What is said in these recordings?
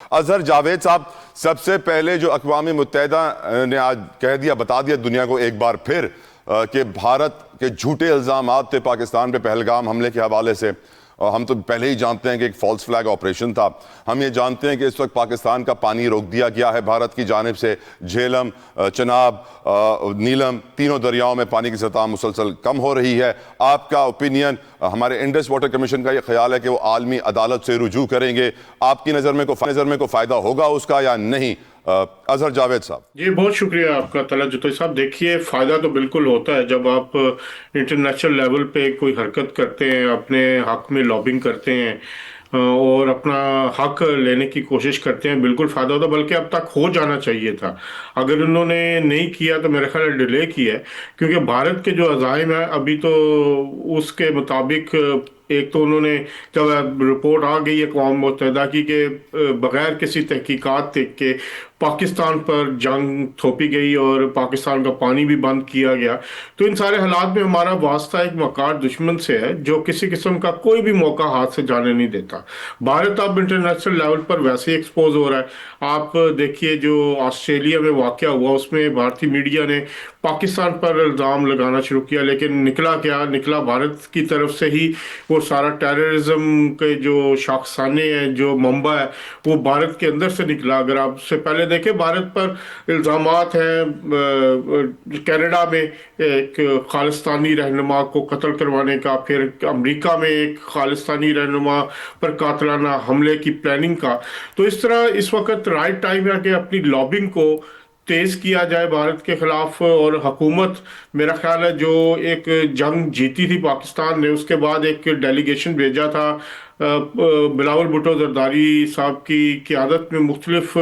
اظہر جاوید صاحب، سب سے پہلے جو اقوام متحدہ نے آج کہہ دیا، بتا دیا دنیا کو ایک بار پھر کہ بھارت کے جھوٹے الزامات تھے پاکستان پہ پہلگام حملے کے حوالے سے. اور ہم تو پہلے ہی جانتے ہیں کہ ایک فالس فلیگ آپریشن تھا. ہم یہ جانتے ہیں کہ اس وقت پاکستان کا پانی روک دیا گیا ہے بھارت کی جانب سے. جھیلم، چناب، نیلم، تینوں دریاؤں میں پانی کی سطح مسلسل کم ہو رہی ہے. آپ کا اوپینین، ہمارے انڈس واٹر کمیشن کا یہ خیال ہے کہ وہ عالمی عدالت سے رجوع کریں گے. آپ کی نظر میں کوئی فائدہ ہوگا اس کا یا نہیں؟ اظہر جاوید صاحب. جی بہت شکریہ آپ کا طلعت جتوئی صاحب. دیکھیے فائدہ تو بالکل ہوتا ہے جب آپ انٹرنیشنل لیول پہ کوئی حرکت کرتے ہیں، اپنے حق میں لابنگ کرتے ہیں اور اپنا حق لینے کی کوشش کرتے ہیں. بالکل فائدہ ہوتا ہے، بلکہ اب تک ہو جانا چاہیے تھا. اگر انہوں نے نہیں کیا تو میرا خیال ہے ڈیلے کیا ہے، کیونکہ بھارت کے جو عزائم ہیں ابھی تو اس کے مطابق ایک تو انہوں نے جب رپورٹ آ گئی اقوام متحدہ کی کہ بغیر کسی تحقیقات دیکھ کے پاکستان پر جنگ تھوپی گئی اور پاکستان کا پانی بھی بند کیا گیا، تو ان سارے حالات میں ہمارا واسطہ ایک مکار دشمن سے ہے جو کسی قسم کا کوئی بھی موقع ہاتھ سے جانے نہیں دیتا. بھارت اب انٹرنیشنل لیول پر ویسے ہی ایکسپوز ہو رہا ہے. آپ دیکھیے جو آسٹریلیا میں واقعہ ہوا، اس میں بھارتی میڈیا نے پاکستان پر الزام لگانا شروع کیا، لیکن نکلا کیا نکلا؟ بھارت کی طرف سے ہی وہ سارا ٹیررزم کے جو شاخسانے ہیں، جو منبع ہے، وہ بھارت کے اندر سے نکلا. اگر آپ سے پہلے دیکھیں بھارت پر الزامات ہیں کینیڈا میں ایک خالستانی رہنما کو قتل کروانے کا، پھر امریکہ میں ایک خالستانی رہنما پر قاتلانہ حملے کی پلاننگ کا. تو اس طرح اس وقت رائٹ ٹائم ہے کہ اپنی لابنگ کو تیز کیا جائے بھارت کے خلاف. اور حکومت، میرا خیال ہے جو ایک جنگ جیتی تھی پاکستان نے، اس کے بعد ایک ڈیلیگیشن بھیجا تھا بلاول بھٹو زرداری صاحب کی قیادت میں مختلف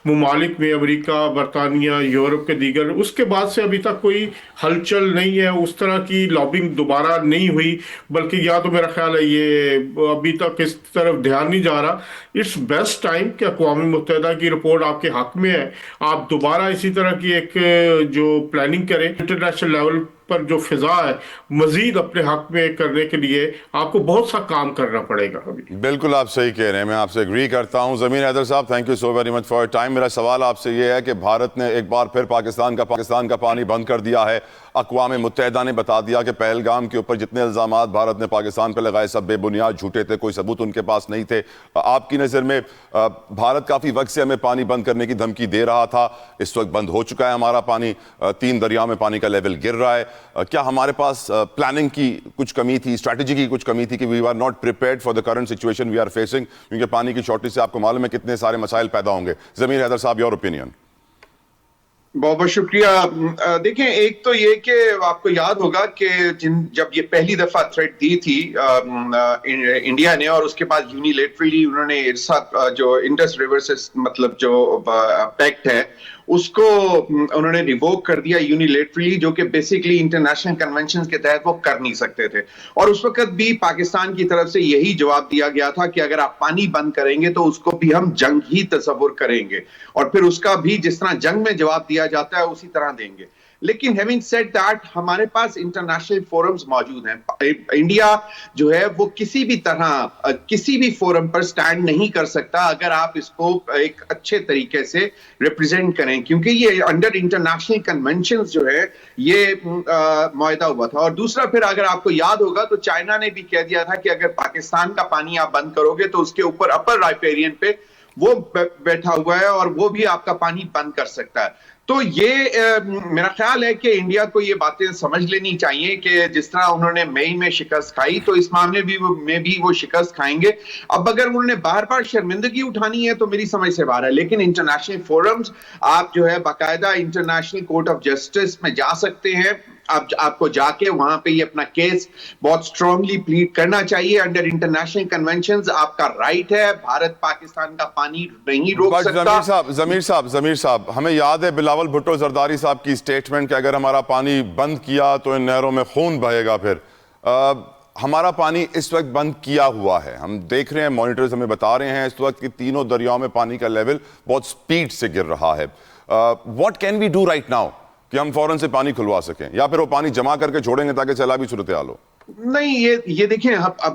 ممالک میں، امریکہ، برطانیہ، یورپ کے دیگر، اس کے بعد سے ابھی تک کوئی ہلچل نہیں ہے، اس طرح کی لابنگ دوبارہ نہیں ہوئی. بلکہ یا تو میرا خیال ہے یہ ابھی تک اس طرف دھیان نہیں جا رہا. اٹس بیسٹ ٹائم کہ اقوام متحدہ کی رپورٹ آپ کے حق میں ہے، آپ دوبارہ اسی طرح کی ایک جو پلاننگ کریں. انٹرنیشنل لیول پر جو فضا ہے مزید اپنے حق میں کرنے کے لیے آپ کو بہت سا کام کرنا پڑے گا. ابھی بالکل آپ صحیح کہہ رہے ہیں، میں آپ سے ایگری کرتا ہوں. ضمیر حیدر صاحب، thank you so very much for time. میرا سوال آپ سے یہ ہے کہ بھارت نے ایک بار پھر پاکستان کا پانی بند کر دیا ہے. اقوام متحدہ نے بتا دیا کہ پہلگام کے اوپر جتنے الزامات بھارت نے پاکستان پہ لگائے سب بے بنیاد جھوٹے تھے، کوئی ثبوت ان کے پاس نہیں تھے. آپ کی نظر میں بھارت کافی وقت سے ہمیں پانی بند کرنے کی دھمکی دے رہا تھا، اس وقت بند ہو چکا ہے ہمارا پانی، 3 دریاؤں میں پانی کا لیول گر رہا ہے. کیا ہمارے پاس پلاننگ کی کچھ کمی تھی، اسٹریٹجی کی کچھ کمی تھی کہ we are not prepared for the current situation we are facing? کیونکہ پانی کی شارٹیج سے آپ کو معلوم ہے کتنے سارے مسائل پیدا ہوں گے. ضمیر حیدر صاحب، یور اوپینین. بہت بہت شکریہ. دیکھیں، ایک تو یہ کہ آپ کو یاد ہوگا کہ جب یہ پہلی دفعہ تھریٹ دی تھی انڈیا نے، اور اس کے بعد یونیلیٹرلی انہوں نے جو انڈس ریور سے مطلب جو پیکٹ ہے اس کو انہوں نے ریووک کر دیا یونیلیٹرلی، جو کہ بیسیکلی انٹرنیشنل کنونشن کے تحت وہ کر نہیں سکتے تھے. اور اس وقت بھی پاکستان کی طرف سے یہی جواب دیا گیا تھا کہ اگر آپ پانی بند کریں گے تو اس کو بھی ہم جنگ ہی تصور کریں گے، اور پھر اس کا بھی جس طرح جنگ میں جواب دیا جاتا ہے اسی طرح دیں گے. لیکن having said that، ہمارے پاس انٹرنیشنل فورمز موجود ہیں. انڈیا جو ہے وہ کسی بھی طرح کسی بھی فورم پر سٹینڈ نہیں کر سکتا اگر آپ اس کو ایک اچھے طریقے سے ریپرزینٹ کریں، کیونکہ یہ انڈر انٹرنیشنل کنونشنز جو ہے یہ معاہدہ ہوا تھا. اور دوسرا پھر اگر آپ کو یاد ہوگا تو چائنا نے بھی کہہ دیا تھا کہ اگر پاکستان کا پانی آپ بند کرو گے تو اس کے اوپر اپر رائپیرین پہ وہ بیٹھا ہوا ہے اور وہ بھی آپ کا پانی بند کر سکتا ہے. تو یہ میرا خیال ہے کہ انڈیا کو یہ باتیں سمجھ لینی چاہیے کہ جس طرح انہوں نے مئی میں شکست کھائی تو اس معاملے میں بھی وہ شکست کھائیں گے. اب اگر انہوں نے بار بار شرمندگی اٹھانی ہے تو میری سمجھ سے باہر ہے، لیکن انٹرنیشنل فورمز آپ جو ہے باقاعدہ انٹرنیشنل کورٹ آف جسٹس میں جا سکتے ہیں. آپ کو جا کے وہاں پہ یہ اپنا کیس بہت سٹرونگلی پلیڈ کرنا چاہیے. انڈر انٹرنیشنل کنونشنز آپ کا رائٹ ہے، بھارت پاکستان کا پانی نہیں روک سکتا. ضمیر صاحب، ہمیں یاد ہے بلاول بھٹو زرداری صاحب کی سٹیٹمنٹ کہ اگر ہمارا پانی بند کیا تو ان نہروں میں خون بہے گا. پھر ہمارا پانی اس وقت بند کیا ہوا ہے، ہم دیکھ رہے ہیں، مانیٹرز ہمیں بتا رہے ہیں اس وقت کہ تینوں دریاؤں میں پانی کا لیول بہت سپیڈ سے گر رہا ہے. What can we do right now کہ ہم فوراً سے پانی کھلوا سکیں، یا پھر وہ پانی جمع کر کے چھوڑیں گے تاکہ سیلابی صورتحال ہو؟ نہیں، یہ دیکھیں، اب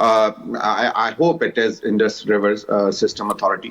I hope it is Indus River System Authority.